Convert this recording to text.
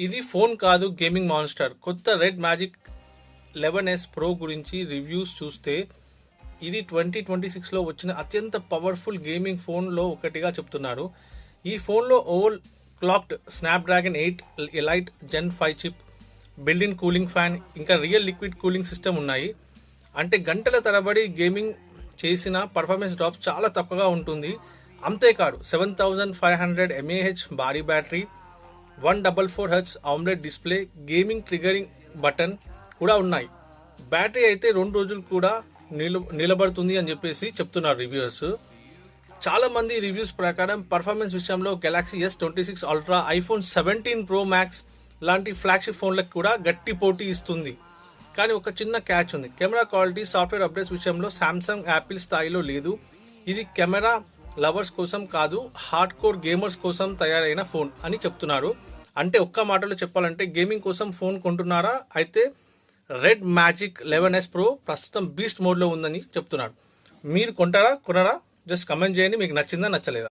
ఇది ఫోన్ కాదు gaming monster. కొత్త రెడ్ మ్యాజిక్ 11s ప్రో గురించి రివ్యూస్ చూస్తే ఇది 2026లో వచ్చిన అత్యంత పవర్ఫుల్ గేమింగ్ ఫోన్లో ఒకటిగా చెప్తున్నారు. ఈ ఫోన్లో ఓవర్ క్లాక్డ్ స్నాప్డ్రాగన్ 8 ఎలైట్ జెన్ 5 చిప్, బిల్డ్-ఇన్ కూలింగ్ ఫ్యాన్, ఇంకా రియల్ లిక్విడ్ కూలింగ్ సిస్టమ్ ఉన్నాయి. అంటే గంటల తరబడి గేమింగ్ చేసిన పర్ఫార్మెన్స్ డ్రాప్ చాలా తక్కువగా ఉంటుంది. అంతేకాదు 7500 mAh భారీ battery, 144Hz omelette display, gaming triggering button కూడా ఉన్నాయి. బ్యాటరీ అయితే 2 రోజులు కూడా నిలబడుతుంది అని చెప్పేసి చెప్తున్నారు రివ్యూవర్స్. చాలామంది రివ్యూస్ ప్రకారం పర్ఫార్మెన్స్ విషయంలో Galaxy S26 ultra, iPhone 17 pro max లాంటి ఫ్లాగ్షిప్ ఫోన్లకు కూడా గట్టి పోటీ ఇస్తుంది. కానీ ఒక చిన్న క్యాచ్ ఉంది. కెమెరా క్వాలిటీ, సాఫ్ట్వేర్ అప్డేట్స్ విషయంలో సామ్సంగ్, యాపిల్ స్థాయిలో లేదు. ఇది కెమెరా లవర్స్ కోసం కాదు, హార్డ్ కోర్ గేమర్స్ కోసం తయారైన ఫోన్ అని చెప్తున్నారు. అంటే ఒక్క మాటలో చెప్పాలంటే గేమింగ్ కోసం ఫోన్ కొంటున్నారా? అయితే రెడ్ మ్యాజిక్ 11s ప్రో ప్రస్తుతం బీస్ట్ మోడ్లో ఉందని చెప్తున్నారు. మీరు కొనరా? జస్ట్ కమెంట్ చేయండి, మీకు నచ్చిందా నచ్చలేదా.